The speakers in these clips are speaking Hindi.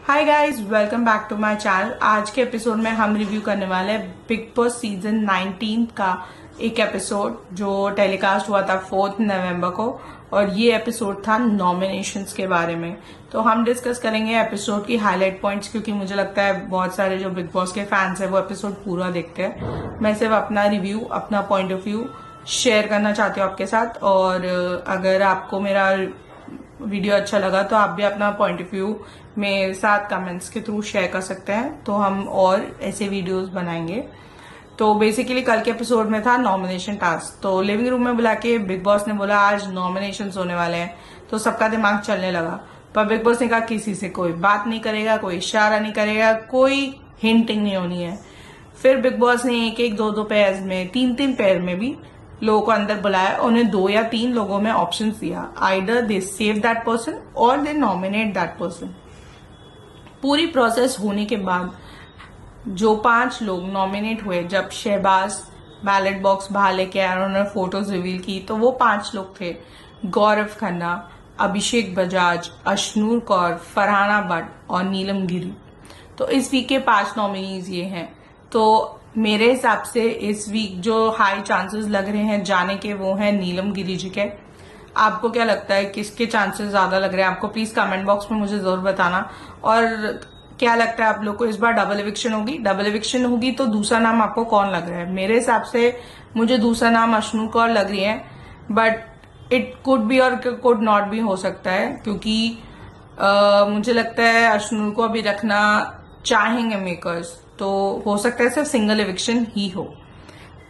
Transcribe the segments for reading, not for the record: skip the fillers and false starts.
Hi guys, welcome back to my channel. आज के एपिसोड में हम रिव्यू करने वाले हैं बिग बॉस सीजन 19 का एक एपिसोड जो टेलीकास्ट हुआ था 4 नवंबर को, और ये एपिसोड था नॉमिनेशंस के बारे में। तो हम डिस्कस करेंगे एपिसोड की हाईलाइट पॉइंट्स, क्योंकि मुझे लगता है बहुत सारे जो बिग बॉस के फैंस हैं वो एपिसोड पूरा देखते हैं। मैं सिर्फ अपना रिव्यू, अपना पॉइंट ऑफ व्यू शेयर करना चाहती हूँ आपके साथ, और अगर आपको मेरा वीडियो अच्छा लगा तो आप भी अपना पॉइंट ऑफ व्यू मेरे साथ कमेंट्स के थ्रू शेयर कर सकते हैं, तो हम और ऐसे वीडियोस बनाएंगे। तो बेसिकली कल के एपिसोड में था नॉमिनेशन टास्क। तो लिविंग रूम में बुला के बिग बॉस ने बोला आज नॉमिनेशंस होने वाले हैं, तो सबका दिमाग चलने लगा। पर बिग बॉस ने कहा किसी से कोई बात नहीं करेगा, कोई इशारा नहीं करेगा, कोई हिंटिंग नहीं होनी है। फिर बिग बॉस ने एक एक, दो दो पेयर्स में, तीन तीन पेयर में भी लोगों को अंदर बुलाया। उन्हें 2 या 3 लोगों में ऑप्शन दिया, either they save that person और दे नॉमिनेट दैट पर्सन। पूरी प्रोसेस होने के बाद जो 5 लोग नॉमिनेट हुए, जब शहबाज बैलेट बॉक्स बाहर लेके आया और उन्होंने फोटोज रिवील की, तो वो 5 लोग थे गौरव खन्ना, अभिषेक बजाज, अशनूर कौर, फरहाना भट्ट और नीलम गिरी। तो इस वीक के 5 नॉमिनीज ये हैं। तो मेरे हिसाब से इस वीक जो हाई चांसेस लग रहे हैं जाने के वो हैं नीलम गिरी जी के। आपको क्या लगता है किसके चांसेस ज्यादा लग रहे हैं? आपको प्लीज कमेंट बॉक्स में मुझे जरूर बताना। और क्या लगता है आप लोग को इस बार डबल एविक्शन होगी? डबल एविक्शन होगी तो दूसरा नाम आपको कौन लग रहा है? मेरे हिसाब से मुझे दूसरा नाम अशनू कौर लग रही है, बट इट कुड बी और कुड नॉट भी हो सकता है, क्योंकि मुझे लगता है अशनू को अभी रखना चाहेंगे मेकर्स, तो हो सकता है सिर्फ सिंगल एविक्शन ही हो।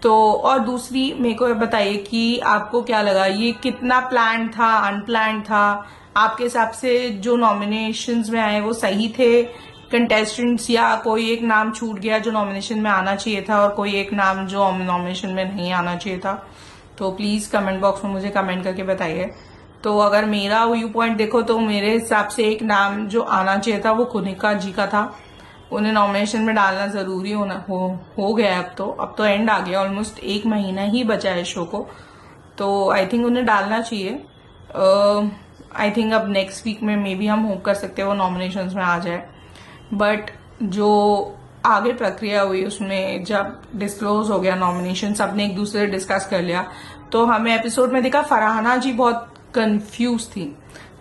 तो और दूसरी मेरे को बताइए कि आपको क्या लगा, ये कितना प्लान था, अनप्लान था? आपके हिसाब से जो नॉमिनेशंस में आए वो सही थे कंटेस्टेंट्स, या कोई एक नाम छूट गया जो नॉमिनेशन में आना चाहिए था और कोई एक नाम जो नॉमिनेशन में नहीं आना चाहिए था? तो प्लीज कमेंट बॉक्स में मुझे कमेंट करके बताइए। तो अगर मेरा व्यू पॉइंट देखो तो मेरे हिसाब से एक नाम जो आना चाहिए था वो कुनिका जी का था। उन्हें नॉमिनेशन में डालना जरूरी हो गया है। अब तो एंड आ गया, ऑलमोस्ट 1 महीना ही बचा है शो को, तो आई थिंक उन्हें डालना चाहिए। आई थिंक अब नेक्स्ट वीक में मे बी हम होप कर सकते हैं वो नॉमिनेशंस में आ जाए। बट जो आगे प्रक्रिया हुई उसमें जब डिस्क्लोज हो गया नॉमिनेशन, सबने एक दूसरे से डिस्कस कर लिया, तो हमें एपिसोड में देखा फरहाना जी बहुत कंफ्यूज थी,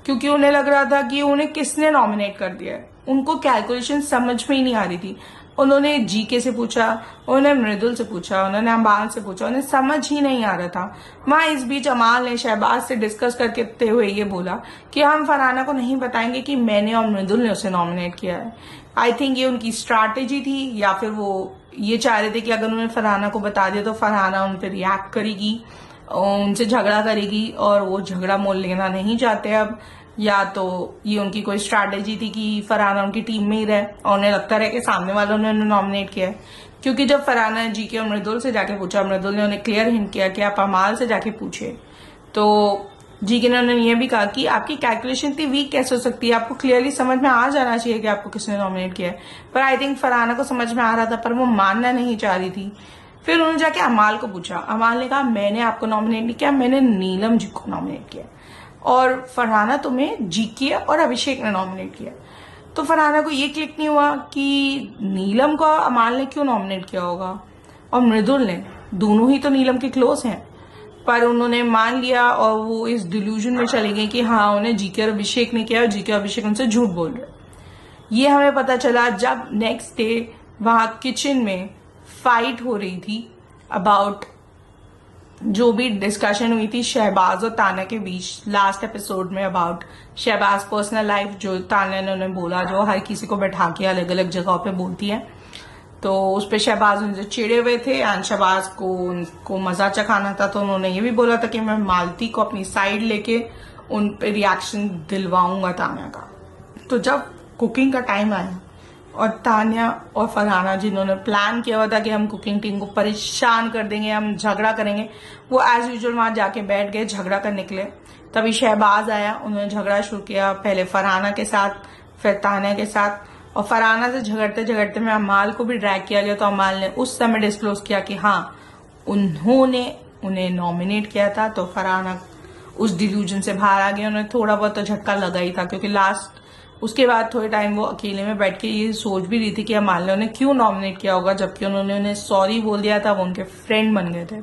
क्योंकि उन्हें लग रहा था कि उन्हें किसने नॉमिनेट कर दिया है। उनको कैलकुलेशन समझ में ही नहीं आ रही थी। उन्होंने जीके से पूछा, उन्होंने मृदुल से पूछा, उन्होंने अम्बाल से पूछा, उन्हें समझ ही नहीं आ रहा था। वहां इस बीच अमाल ने शहबाज से डिस्कस करते हुए ये बोला कि हम फरहाना को नहीं बताएंगे कि मैंने और मृदुल ने उसे नॉमिनेट किया है। आई थिंक ये उनकी स्ट्रैटेजी थी, या फिर वो ये चाह रहे थे कि अगर उन्होंने फरहाना को बता दिया तो फरहाना उन पर रिएक्ट करेगी, उनसे झगड़ा करेगी, और वो झगड़ा मोल लेना नहीं चाहते अब। या तो ये उनकी कोई स्ट्रैटेजी थी कि फरहाना उनकी टीम में ही रहे और उन्हें लगता रहे कि सामने वालों ने उन्हें नॉमिनेट किया है। क्योंकि जब फरहाना ने जीके और मृदुल से जाके पूछा, मृदुल ने उन्हें क्लियर हिंट किया कि आप अमाल से जाके पूछे। तो जीके ने उन्होंने ये भी कहा कि आपकी कैलकुलेशन इतनी वीक कैसे हो सकती है, आपको क्लियरली समझ में आ जाना चाहिए कि आपको किसने नॉमिनेट किया है। पर आई थिंक फरहाना को समझ में आ रहा था, पर वो मानना नहीं चाह रही थी। फिर उन्होंने जाके अमाल को पूछा, अमाल ने कहा मैंने आपको नॉमिनेट नहीं किया, मैंने नीलम जी को नॉमिनेट किया, और फरहाना तुम्हें जीके और अभिषेक ने नॉमिनेट किया। तो फरहाना को ये क्लिक नहीं हुआ कि नीलम को अमाल ने क्यों नॉमिनेट किया होगा, और मृदुल ने, दोनों ही तो नीलम के क्लोज हैं। पर उन्होंने मान लिया और वो इस डिल्यूजन में चले गए कि हाँ उन्हें जीके और अभिषेक ने किया और जीके और अभिषेक उनसे झूठ बोल रहे। ये हमें पता चला जब नेक्स्ट डे वहां किचन में फाइट हो रही थी अबाउट जो भी डिस्कशन हुई थी शहबाज और तान्या के बीच लास्ट एपिसोड में, अबाउट शहबाज पर्सनल लाइफ, जो तान्या ने उन्हें बोला, जो हर किसी को बैठा के अलग अलग जगहों पे बोलती है। तो उस पर शहबाज उनसे चिड़े हुए थे एंड शहबाज को उनको मजा चखाना था, तो उन्होंने ये भी बोला था कि मैं मालती को अपनी साइड लेके उन पे रिएक्शन दिलवाऊंगा तान्या का। तो जब कुकिंग का टाइम आया और तान्या और फरहाना जिन्होंने प्लान किया हुआ था कि हम कुकिंग टीम को परेशान कर देंगे, हम झगड़ा करेंगे, वो एज यूजुअल वहां जाके बैठ गए झगड़ा कर निकले। तभी शहबाज आया, उन्होंने झगड़ा शुरू किया, पहले फरहाना के साथ, फिर तान्या के साथ, और फरहाना से झगड़ते झगड़ते में अमाल को भी ड्रैग किया गया। तो अमाल ने उस समय डिस्क्लोज किया कि हाँ उन्होंने उन्हें नॉमिनेट किया था। तो फरहाना उस डिल्यूजन से बाहर आ गया, उन्हें थोड़ा बहुत तो झटका लगा ही था, क्योंकि लास्ट उसके बाद थोड़े टाइम वो अकेले में बैठ के ये सोच भी रही थी कि अमाल्या ने क्यों नॉमिनेट किया होगा, जबकि उन्होंने उन्हें सॉरी बोल दिया था, वो उनके फ्रेंड बन गए थे।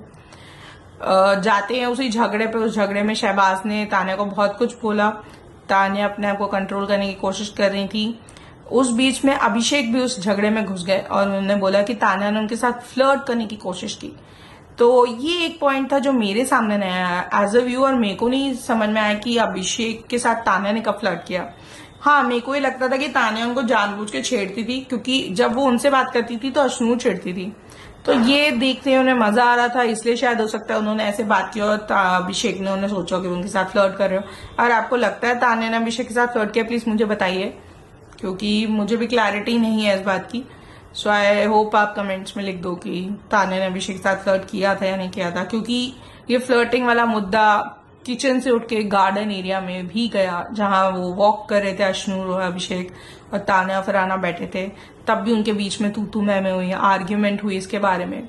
जाते हैं उसी झगड़े पे। उस झगड़े में शहबाज ने तान्या को बहुत कुछ बोला। तान्या अपने आप को कंट्रोल करने की कोशिश कर रही थी। उस बीच में अभिषेक भी उस झगड़े में घुस गए और उन्होंने बोला कि तान्या ने उनके साथ फ्लर्ट करने की कोशिश की। तो ये एक पॉइंट था जो मेरे सामने नहीं आया एज अ व्यूअर। मेरे को नहीं समझ में आया कि अभिषेक के साथ तान्या ने कब फ्लर्ट किया। हाँ, मेरे को ये लगता था कि तान्या उनको जानबूझ के छेड़ती थी, क्योंकि जब वो उनसे बात करती थी तो अश्नू छेड़ती थी। तो ये देखते उन्हें मजा आ रहा था, इसलिए शायद हो सकता है उन्होंने ऐसे बात की और अभिषेक ने उन्हें सोचा कि उनके साथ फ्लर्ट कर रहे हो। और आपको लगता है तान्या ने अभिषेक के साथ फ्लर्ट किया, प्लीज मुझे बताइए, क्योंकि मुझे भी क्लैरिटी नहीं है इस बात की। सो आई होप आप कमेंट्स में लिख दो कि तान्या ने अभिषेक के साथ फ्लर्ट किया था या नहीं किया था, क्योंकि ये फ्लर्टिंग वाला मुद्दा किचन से उठ के गार्डन एरिया में भी गया, जहां वो वॉक कर रहे थे अश्नू और अभिषेक और तान्या फरहाना बैठे थे। तब भी उनके बीच में तू मैं हुई, आर्ग्यूमेंट हुई इसके बारे में।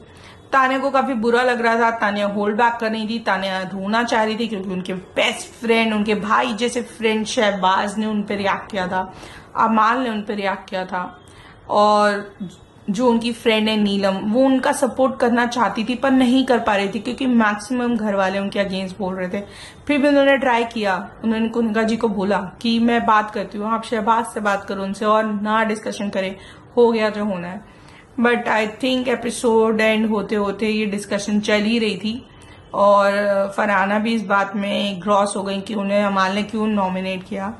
तान्या को काफी बुरा लग रहा था। तान्या होल्ड बैक कर रही थी, तान्या ढूंढना चाह रही थी, क्योंकि उनके बेस्ट फ्रेंड, उनके भाई जैसे फ्रेंड शहबाज ने उन पर रिएक्ट किया था, अमाल ने उन पर रिएक्ट किया था, और जो उनकी फ्रेंड है नीलम, वो उनका सपोर्ट करना चाहती थी पर नहीं कर पा रही थी, क्योंकि मैक्सिमम घर वाले उनके अगेंस्ट बोल रहे थे। फिर भी उन्होंने ट्राई किया। उन्होंने कुनका जी को बोला कि मैं बात करती हूँ, आप शहबाज से बात करो उनसे और ना डिस्कशन करें, हो गया जो होना है। But I think episode and होते होते ये डिस्कशन चल ही रही थी और फरहाना भी इस बात में ग्रॉस हो गई कि उन्हें अमाल ने क्यों नॉमिनेट किया।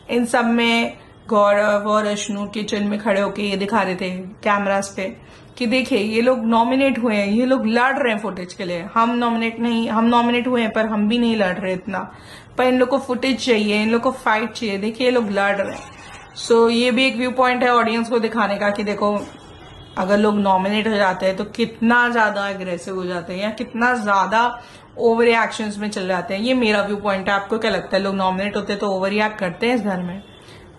इन सब में गौरव और अश्नू किचन में खड़े होके ये दिखा रहे थे कैमरास पे कि देखिए ये लोग नॉमिनेट हुए हैं, ये लोग लड़ रहे हैं फुटेज के लिए। हम नॉमिनेट हुए हैं पर हम भी नहीं लड़ रहे इतना, पर इन लोग को फुटेज चाहिए, इन लोग को फाइट चाहिए, देखिए ये लोग लड़ रहे हैं। सो ये भी एक व्यू पॉइंट है ऑडियंस को दिखाने का कि देखो अगर लोग नॉमिनेट हो जाते हैं तो कितना ज्यादा अग्रेसिव हो जाते हैं या कितना ज्यादा ओवर रिएक्शंस में चले जाते हैं। ये मेरा व्यू पॉइंट है। आपको क्या लगता है, लोग नॉमिनेट होते हैं तो ओवर रिएक्ट करते हैं इस घर में?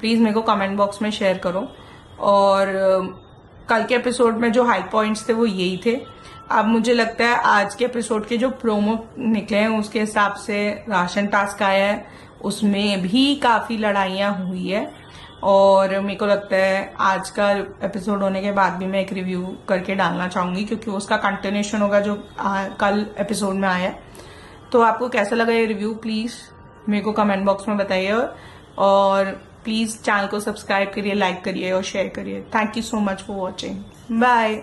प्लीज मेरे को कमेंट बॉक्स में शेयर करो। और कल के एपिसोड में जो हाई पॉइंट्स थे वो यही थे। अब मुझे लगता है आज के एपिसोड के जो प्रोमो निकले हैं उसके हिसाब से राशन टास्क आया है, उसमें भी काफी लड़ाइयां हुई है। और मेरे को लगता है आज का एपिसोड होने के बाद भी मैं एक रिव्यू करके डालना चाहूंगी, क्योंकि उसका कंटिन्यूशन होगा जो कल एपिसोड में आया है। तो आपको कैसा लगा ये रिव्यू, प्लीज मेरे को कमेंट बॉक्स में बताइए। और प्लीज चैनल को सब्सक्राइब करिए, लाइक करिए और शेयर करिए। Thank you so much for watching. Bye.